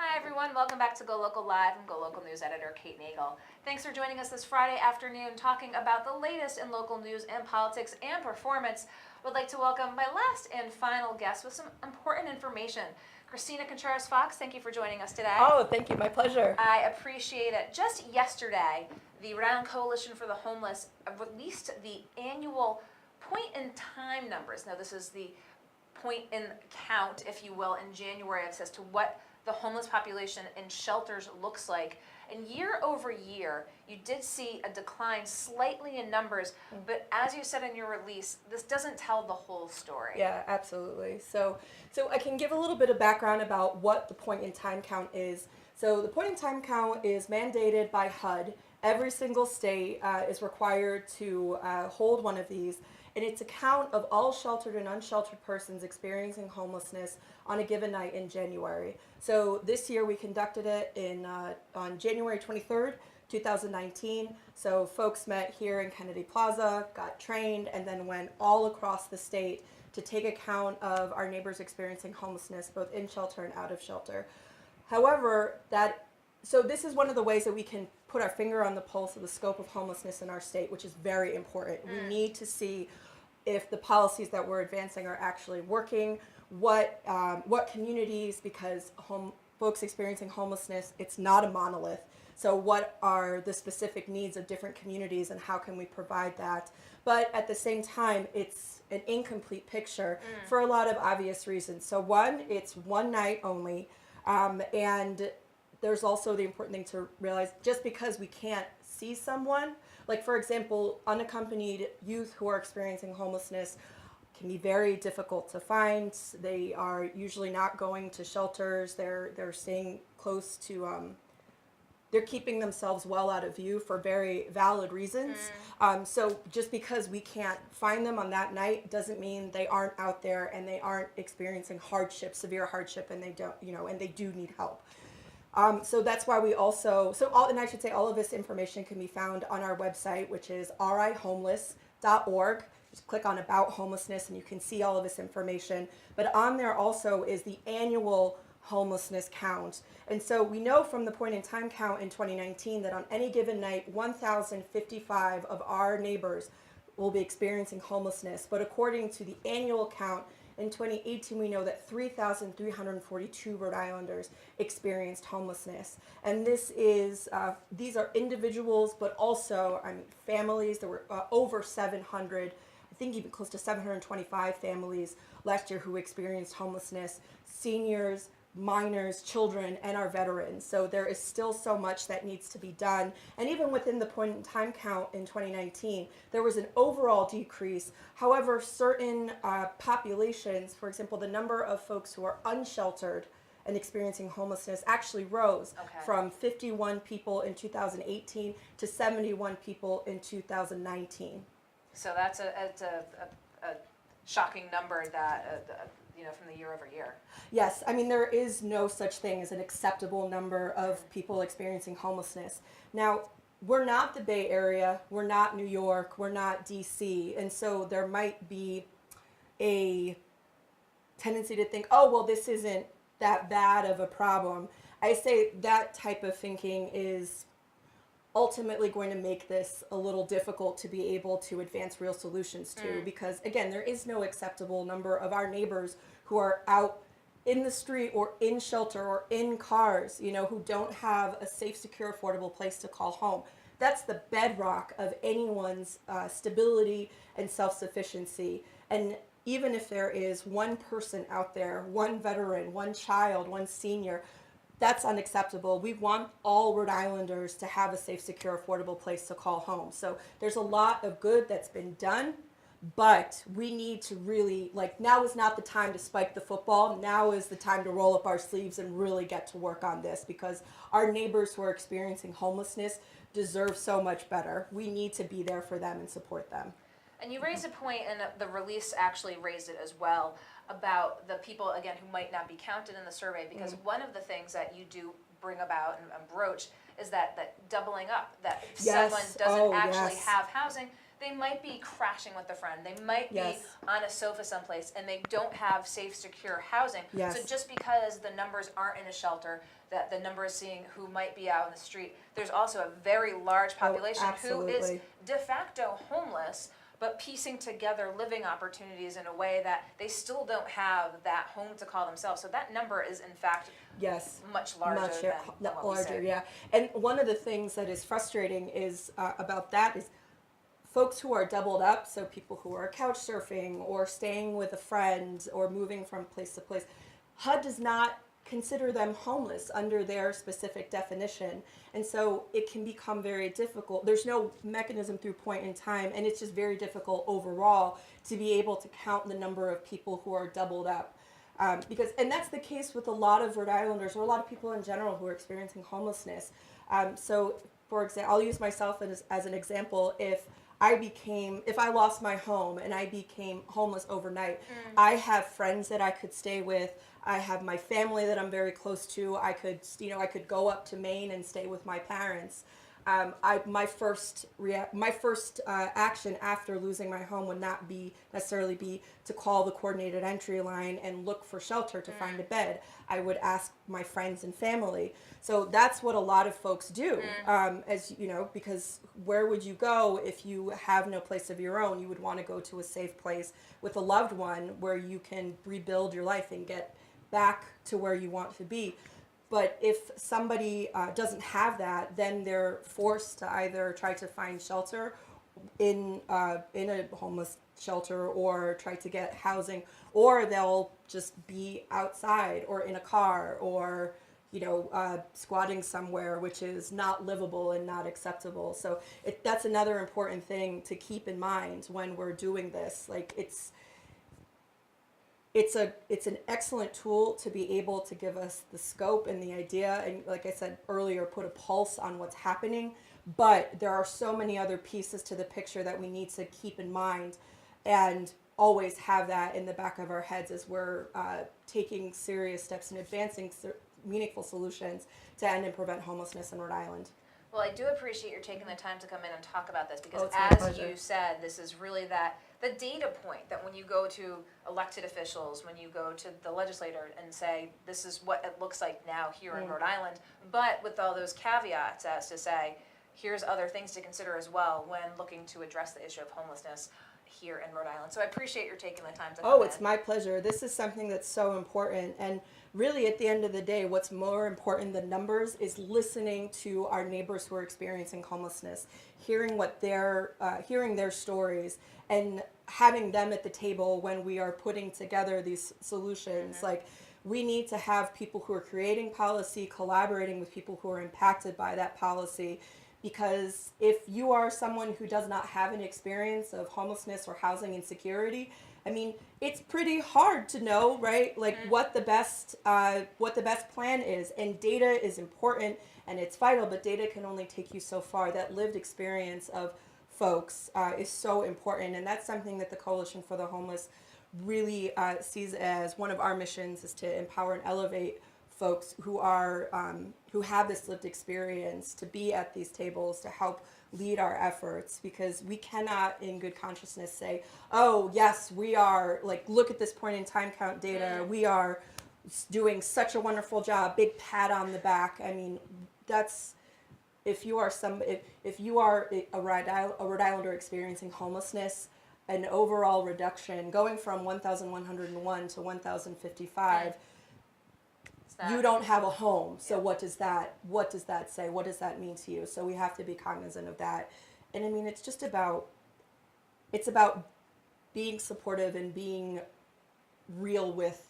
Hi everyone, welcome back to Go Local Live. I'm Go Local News Editor Kate Nagel. Thanks for joining us this Friday afternoon talking about the latest in local news and politics and performance. Would like to welcome my last and final guest with some important information. Kristina Contreras Fox, thank you for joining us today. Oh, thank you, my pleasure. I appreciate it. Just yesterday, the Rhode Island Coalition for the Homeless released the annual point-in-time numbers. Now this is the point-in count, if you will, in January as to what the homeless population in shelters looks like. And year over year, you did see a decline slightly in numbers, but as you said in your release, this doesn't tell the whole story. Yeah, absolutely. So I can give a little bit of background about what the point-in-time count is. So the point-in-time count is mandated by HUD. Every single state is required to hold one of these, and it's a count of all sheltered and unsheltered persons experiencing homelessness on a given night in January. So this year we conducted it on January 23rd, 2019. So folks met here in Kennedy Plaza, got trained, and then went all across the state to take account of our neighbors experiencing homelessness, both in shelter and out of shelter. However, so this is one of the ways that we can put our finger on the pulse of the scope of homelessness in our state, which is very important. We need to see if the policies that we're advancing are actually working, what communities, because folks experiencing homelessness, it's not a monolith. So what are the specific needs of different communities and how can we provide that? But at the same time, it's an incomplete picture for a lot of obvious reasons. So one, it's one night only, and there's also the important thing to realize, just because we can't see someone, like for example, unaccompanied youth who are experiencing homelessness can be very difficult to find. They are usually not going to shelters. They're staying close to, they're keeping themselves well out of view for very valid reasons. So just because we can't find them on that night doesn't mean they aren't out there and they aren't experiencing hardship, severe hardship, and they don't, and they do need help. So that's why we also, and I should say all of this information can be found on our website, which is rihomeless.org. Just click on About Homelessness and you can see all of this information. But on there also is the annual homelessness count. And so we know from the point-in-time count in 2019 that on any given night, 1,055 of our neighbors will be experiencing homelessness. But according to the annual count, in 2018, we know that 3,342 Rhode Islanders experienced homelessness. And these are individuals, but also, families. There were over 700, I think even close to 725 families last year who experienced homelessness, seniors, minors, children, and our veterans. So there is still so much that needs to be done. And even within the point-in-time count in 2019, there was an overall decrease. However, certain populations, for example, the number of folks who are unsheltered and experiencing homelessness actually rose from 51 people in 2018 to 71 people in 2019. So that's a shocking number that from the year over year. Yes, there is no such thing as an acceptable number of people experiencing homelessness. Now, we're not the Bay Area, we're not New York, we're not DC, and so there might be a tendency to think, oh, well, this isn't that bad of a problem. I say that type of thinking is ultimately going to make this a little difficult to be able to advance real solutions to, because again, there is no acceptable number of our neighbors who are out in the street or in shelter or in cars, who don't have a safe, secure, affordable place to call home. That's the bedrock of anyone's stability and self-sufficiency. And even if there is one person out there, one veteran, one child, one senior, that's unacceptable. We want all Rhode Islanders to have a safe, secure, affordable place to call home. So there's a lot of good that's been done, but we need to really, now is not the time to spike the football. Now is the time to roll up our sleeves and really get to work on this, because our neighbors who are experiencing homelessness deserve so much better. We need to be there for them and support them. And you raised a point, and the release actually raised it as well, about the people, again, who might not be counted in the survey, because one of the things that you do bring about and broach is that doubling up, that if someone doesn't actually have housing, they might be crashing with a friend, they might Yes. be on a sofa someplace, and they don't have safe, secure housing. Yes. So just because the numbers aren't in a shelter, that the number is seeing who might be out in the street, there's also a very large population who is absolutely. de facto homeless, but piecing together living opportunities in a way that they still don't have that home to call themselves. So that number is in fact Yes. much larger than what we larger, say. yeah. And one of the things that is frustrating is about that is folks who are doubled up, so people who are couch surfing or staying with a friend or moving from place to place. HUD does not consider them homeless under their specific definition, and so it can become very difficult. There's no mechanism through point in time, and it's just very difficult overall to be able to count the number of people who are doubled up. And that's the case with a lot of Rhode Islanders or a lot of people in general who are experiencing homelessness. So, for example, I'll use myself as an example. If I lost my home and I became homeless overnight, I have friends that I could stay with. I have my family that I'm very close to. I could go up to Maine and stay with my parents. My first action after losing my home would not necessarily be to call the coordinated entry line and look for shelter to find a bed. I would ask my friends and family. So that's what a lot of folks do, as you know, because where would you go if you have no place of your own? You would want to go to a safe place with a loved one where you can rebuild your life and get back to where you want to be. But if somebody doesn't have that, then they're forced to either try to find shelter in a homeless shelter or try to get housing, or they'll just be outside or in a car or squatting somewhere, which is not livable and not acceptable. So that's another important thing to keep in mind when we're doing this. Like it's an excellent tool to be able to give us the scope and the idea, and like I said earlier, put a pulse on what's happening. But there are so many other pieces to the picture that we need to keep in mind and always have that in the back of our heads as we're taking serious steps and advancing meaningful solutions to end and prevent homelessness in Rhode Island. Well, I do appreciate your taking the time to come in and talk about this because, it's my as pleasure. you said, this is really the data point that when you go to elected officials, when you go to the legislator and say, this is what it looks like now here in Rhode Island, but with all those caveats as to say, here's other things to consider as well when looking to address the issue of homelessness here in Rhode Island. So I appreciate your taking the time to come in. It's my pleasure. This is something that's so important. And really, at the end of the day, what's more important than numbers is listening to our neighbors who are experiencing homelessness, hearing their stories, and having them at the table when we are putting together these solutions. Like, we need to have people who are creating policy, collaborating with people who are impacted by that policy. Because if you are someone who does not have an experience of homelessness or housing insecurity, I mean, it's pretty hard to know, right? Like what the best plan is, and data is important and it's vital, but data can only take you so far. That lived experience of folks is so important, and that's something that the Coalition for the Homeless really sees as one of our missions, is to empower and elevate folks who have this lived experience to be at these tables to help lead our efforts, because we cannot in good consciousness say, oh yes, we are, like, look at this point in time count data, we are doing such a wonderful job, big pat on the back. I mean, that's, if you are a Rhode Islander experiencing homelessness, an overall reduction going from 1,101 to 1,055, you don't have a home. So what does that say? What does that mean to you? So we have to be cognizant of that. And I mean, it's about being supportive and being real with